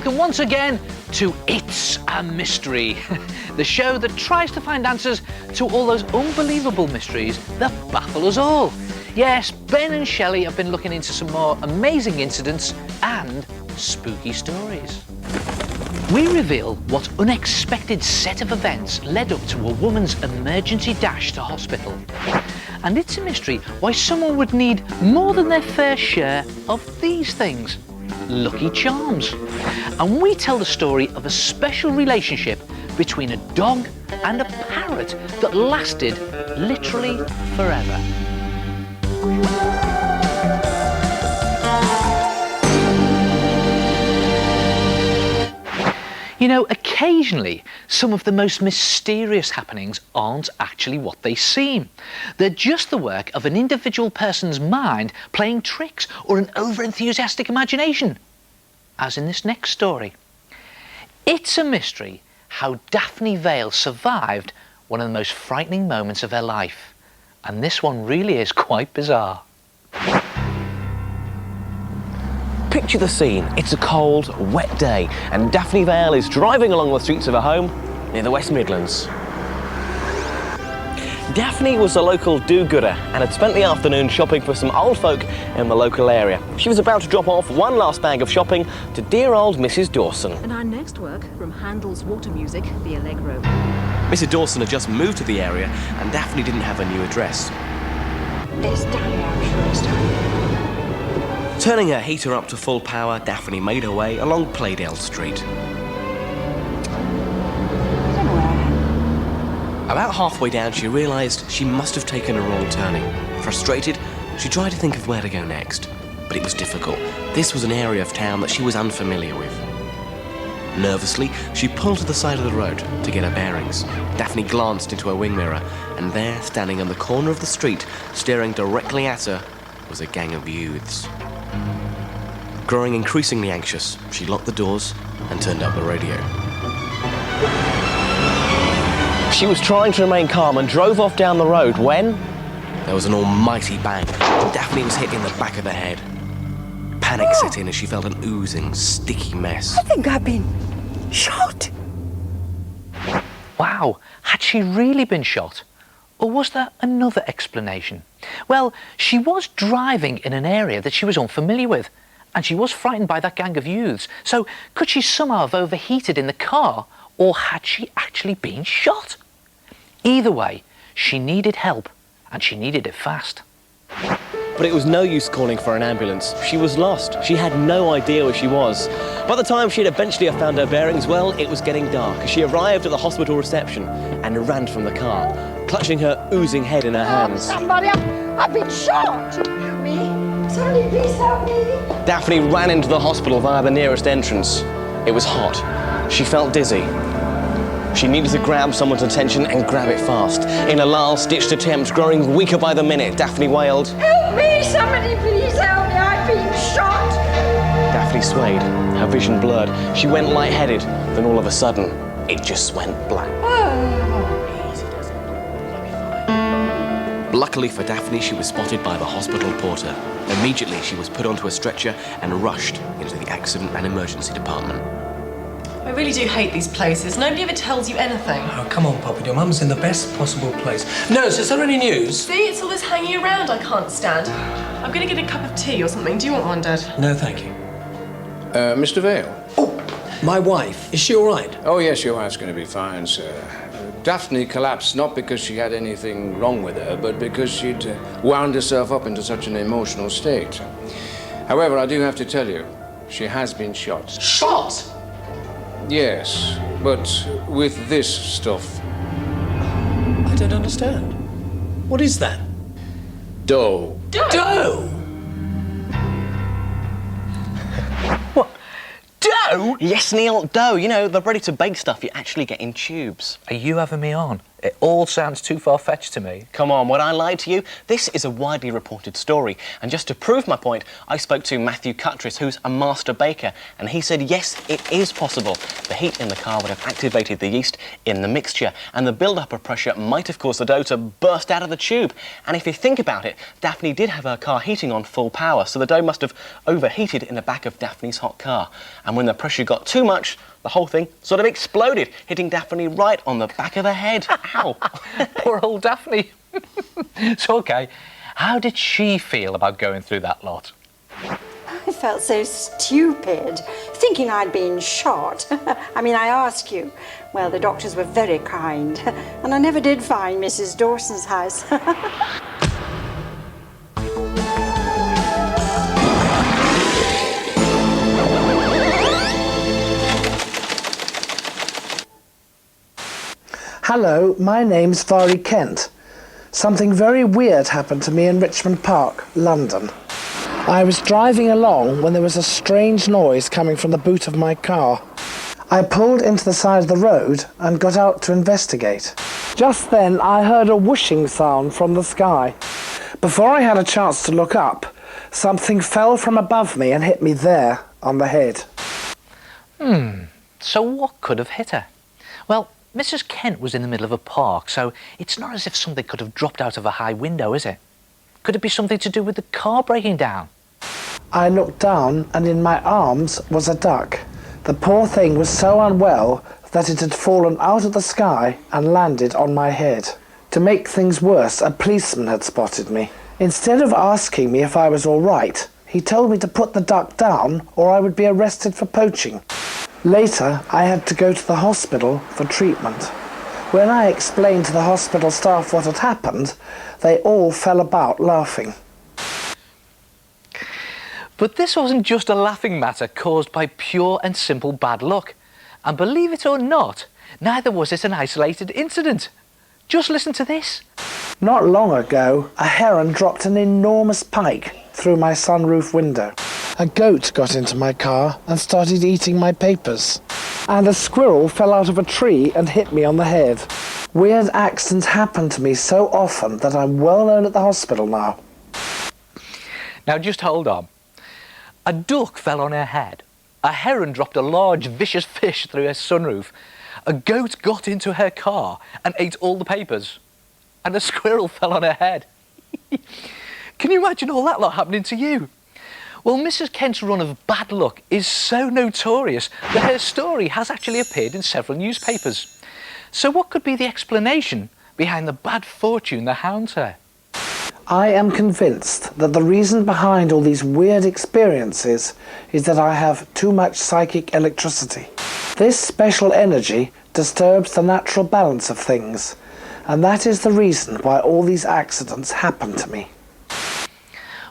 welcome once again to It's a Mystery, the show that tries to find answers to all those unbelievable mysteries that baffle us all. Yes, Ben and Shelley have been looking into some more amazing incidents and spooky stories. We reveal what unexpected set of events led up to a woman's emergency dash to hospital. And it's a mystery why someone would need more than their fair share of these things. Lucky Charms. And we tell the story of a special relationship between a dog and a parrot that lasted literally forever. You know, occasionally, some of the most mysterious happenings aren't actually what they seem. They're just the work of an individual person's mind playing tricks or an over-enthusiastic imagination, as in this next story. It's a mystery how Daphne Vale survived one of the most frightening moments of her life. And this one really is quite bizarre. Picture the scene. It's a cold, wet day, and Daphne Vale is driving along the streets of her home near the West Midlands. Daphne was a local do-gooder and had spent the afternoon shopping for some old folk in the local area. She was about to drop off one last bag of shopping to dear old Mrs. Dawson. And our next work, from Handel's Water Music, the Allegro. Mrs. Dawson had just moved to the area, and Daphne didn't have a new address. It's Dyer, I'm sure it's Dyer. Turning her heater up to full power, Daphne made her way along Playdale Street. About halfway down, she realised she must have taken a wrong turning. Frustrated, she tried to think of where to go next, but it was difficult. This was an area of town that she was unfamiliar with. Nervously, she pulled to the side of the road to get her bearings. Daphne glanced into her wing mirror, and there, standing on the corner of the street, staring directly at her, was a gang of youths. Growing increasingly anxious, she locked the doors and turned up the radio. She was trying to remain calm and drove off down the road when there was an almighty bang, and Daphne was hit in the back of the head. Panic set in as she felt an oozing, sticky mess. I think I've been shot. Wow, had she really been shot? Or was there another explanation? Well, she was driving in an area that she was unfamiliar with, and she was frightened by that gang of youths. So could she somehow have overheated in the car, or had she actually been shot? Either way, she needed help, and she needed it fast. But it was no use calling for an ambulance. She was lost. She had no idea where she was. By the time she'd eventually have found her bearings, well, it was getting dark. She arrived at the hospital reception and ran from the car, clutching her oozing head in her hands. Somebody, I've been shot! Help me! Somebody, please help me! Daphne ran into the hospital via the nearest entrance. It was hot. She felt dizzy. She needed to grab someone's attention and grab it fast. In a last-ditched attempt, growing weaker by the minute, Daphne wailed, Help me! Somebody, please help me! I've been shot! Daphne swayed, her vision blurred. She went lightheaded, then all of a sudden, it just went black. Luckily for Daphne, she was spotted by the hospital porter. Immediately, she was put onto a stretcher and rushed into the accident and emergency department. I really do hate these places. Nobody ever tells you anything. Oh, come on, Papa. Your mum's in the best possible place. Nurse, is there any news? See, it's all this hanging around I can't stand. I'm going to get a cup of tea or something. Do you want one, Dad? No, thank you. Mr. Vale? Oh, my wife. Is she all right? Oh, yes, your wife's going to be fine, sir. Daphne collapsed not because she had anything wrong with her, but because she'd wound herself up into such an emotional state. However, I do have to tell you, she has been shot. Shot? Yes, but with this stuff. I don't understand. What is that? Dough. Dough! What? Dough? Yes, Neil, dough. You know, the ready-to-bake stuff you actually get in tubes. Are you having me on? It all sounds too far-fetched to me. Come on, would I lie to you? This is a widely reported story, and just to prove my point, I spoke to Matthew Cutress, who's a master baker, and he said yes, it is possible. The heat in the car would have activated the yeast in the mixture, and the build-up of pressure might have caused the dough to burst out of the tube. And if you think about it, Daphne did have her car heating on full power, so the dough must have overheated in the back of Daphne's hot car. And when the pressure got too much, the whole thing sort of exploded, hitting Daphne right on the back of the head. Ow. Poor old Daphne. So, OK, how did she feel about going through that lot? I felt so stupid, thinking I'd been shot. I mean, I ask you. Well, the doctors were very kind, and I never did find Mrs. Dawson's house. Hello, my name's Vari Kent. Something very weird happened to me in Richmond Park, London. I was driving along when there was a strange noise coming from the boot of my car. I pulled into the side of the road and got out to investigate. Just then I heard a whooshing sound from the sky. Before I had a chance to look up, something fell from above me and hit me there on the head. So what could have hit her? Well, Mrs. Kent was in the middle of a park, so it's not as if something could have dropped out of a high window, is it? Could it be something to do with the car breaking down? I looked down and in my arms was a duck. The poor thing was so unwell that it had fallen out of the sky and landed on my head. To make things worse, a policeman had spotted me. Instead of asking me if I was all right, he told me to put the duck down or I would be arrested for poaching. Later, I had to go to the hospital for treatment. When I explained to the hospital staff what had happened, they all fell about laughing. But this wasn't just a laughing matter caused by pure and simple bad luck. And believe it or not, neither was it an isolated incident. Just listen to this. Not long ago, a heron dropped an enormous pike through my sunroof window. A goat got into my car and started eating my papers. And a squirrel fell out of a tree and hit me on the head. Weird accidents happen to me so often that I'm well known at the hospital now. Now just hold on. A duck fell on her head. A heron dropped a large vicious fish through her sunroof. A goat got into her car and ate all the papers. And a squirrel fell on her head. Can you imagine all that lot happening to you? Well, Mrs. Kent's run of bad luck is so notorious that her story has actually appeared in several newspapers. So what could be the explanation behind the bad fortune that hounds her? I am convinced that the reason behind all these weird experiences is that I have too much psychic electricity. This special energy disturbs the natural balance of things, and that is the reason why all these accidents happen to me.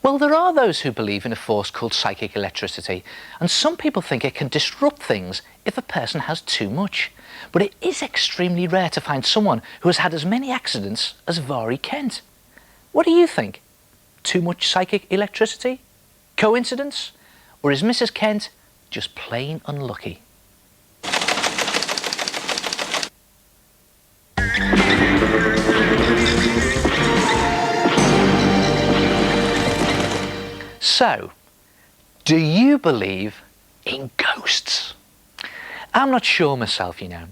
Well, there are those who believe in a force called psychic electricity, and some people think it can disrupt things if a person has too much. But it is extremely rare to find someone who has had as many accidents as Vari Kent. What do you think? Too much psychic electricity? Coincidence? Or is Mrs. Kent just plain unlucky? So, do you believe in ghosts? I'm not sure myself, you know,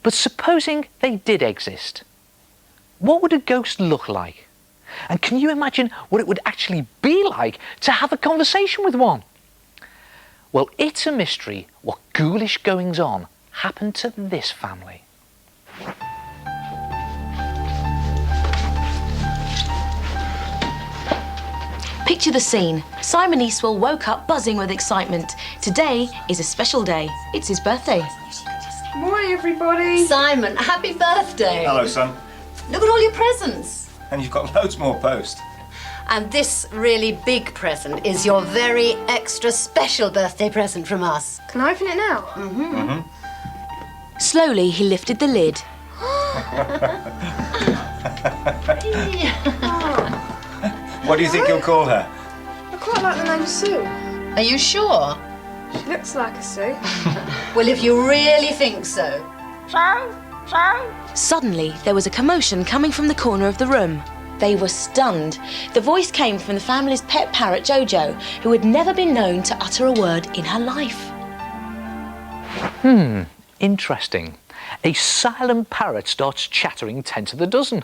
but supposing they did exist, what would a ghost look like? And can you imagine what it would actually be like to have a conversation with one? Well, it's a mystery what ghoulish goings-on happened to this family. Picture the scene. Simon Eastwell woke up buzzing with excitement. Today is a special day. It's his birthday. Morning, everybody. Simon, happy birthday. Hello, son. Look at all your presents. And you've got loads more post. And this really big present is your very extra special birthday present from us. Can I open it now? Slowly, he lifted the lid. What do you think you'll call her? I quite like the name Sue. Are you sure? She looks like a Sue. Well, if you really think so. So, Suddenly, there was a commotion coming from the corner of the room. They were stunned. The voice came from the family's pet parrot, Jojo, who had never been known to utter a word in her life. Interesting. A silent parrot starts chattering 10 to the dozen.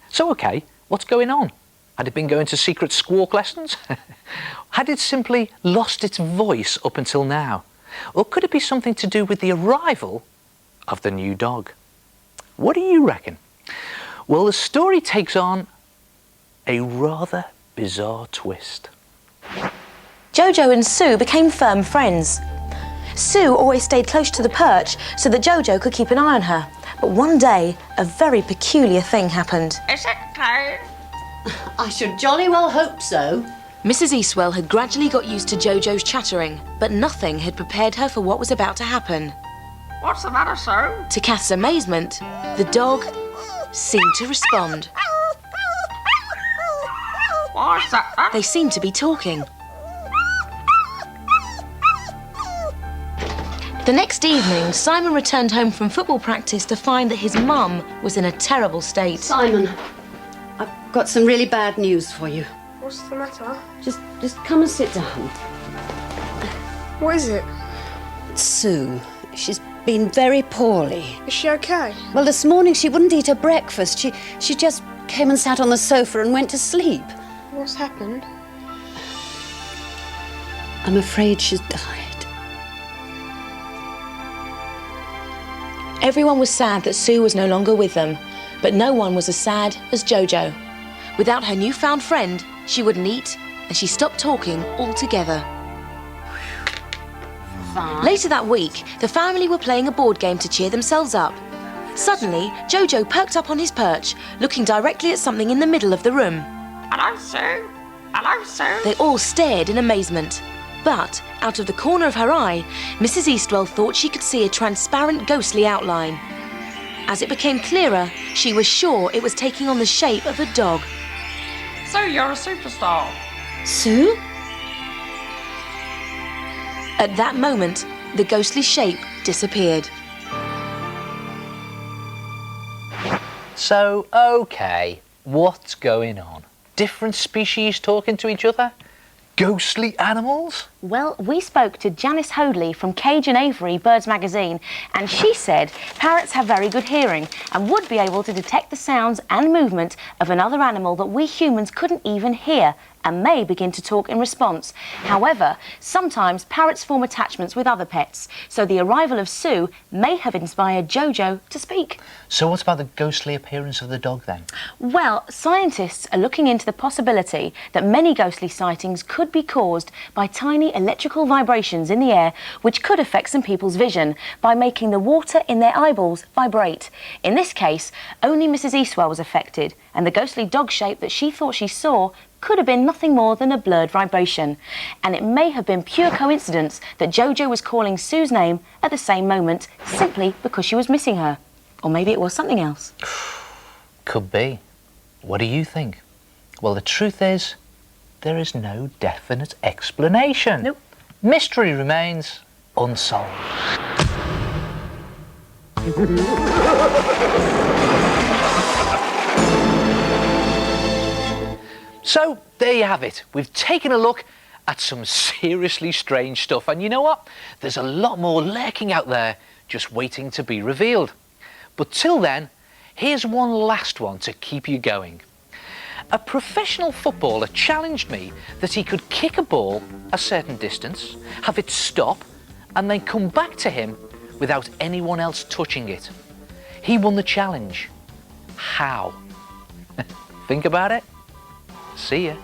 So, okay, what's going on? Had it been going to secret squawk lessons? Had it simply lost its voice up until now? Or could it be something to do with the arrival of the new dog? What do you reckon? Well, the story takes on a rather bizarre twist. Jojo and Sue became firm friends. Sue always stayed close to the perch so that Jojo could keep an eye on her. But one day, a very peculiar thing happened. Is it clean? I should jolly well hope so. Mrs. Eastwell had gradually got used to Jojo's chattering, but nothing had prepared her for what was about to happen. What's the matter, Sue? To Kath's amazement, the dog seemed to respond. What's that? They seemed to be talking. The next evening, Simon returned home from football practice to find that his mum was in a terrible state. Simon, I've got some really bad news for you. What's the matter? Just come and sit down. What is it? Sue, she's been very poorly. Is she okay? Well, this morning she wouldn't eat her breakfast. She just came and sat on the sofa and went to sleep. What's happened? I'm afraid she's died. Everyone was sad that Sue was no longer with them, but no one was as sad as Jojo. Without her newfound friend, she wouldn't eat, and she stopped talking altogether. Later that week, the family were playing a board game to cheer themselves up. Suddenly, Jojo perked up on his perch, looking directly at something in the middle of the room. Hello, Sue. Hello, Sue. They all stared in amazement. But, out of the corner of her eye, Mrs. Eastwell thought she could see a transparent ghostly outline. As it became clearer, she was sure it was taking on the shape of a dog. So you're a superstar. Sue? At that moment, the ghostly shape disappeared. So, okay, what's going on? Different species talking to each other? Ghostly animals? Well, we spoke to Janice Hoadley from Cage and Avery Birds magazine, and she said parrots have very good hearing and would be able to detect the sounds and movement of another animal that we humans couldn't even hear, and may begin to talk in response. However, sometimes parrots form attachments with other pets, so the arrival of Sue may have inspired Jojo to speak. So what about the ghostly appearance of the dog then? Well, scientists are looking into the possibility that many ghostly sightings could be caused by tiny electrical vibrations in the air, which could affect some people's vision by making the water in their eyeballs vibrate. In this case, only Mrs. Eastwell was affected, and the ghostly dog shape that she thought she saw could have been nothing more than a blurred vibration. And it may have been pure coincidence that Jojo was calling Sue's name at the same moment, simply because she was missing her. Or maybe it was something else. Could be. What do you think? Well, the truth is, there is no definite explanation. Nope. Mystery remains unsolved. So, there you have it. We've taken a look at some seriously strange stuff. And you know what? There's a lot more lurking out there just waiting to be revealed. But till then, here's one last one to keep you going. A professional footballer challenged me that he could kick a ball a certain distance, have it stop, and then come back to him without anyone else touching it. He won the challenge. How? Think about it. See ya.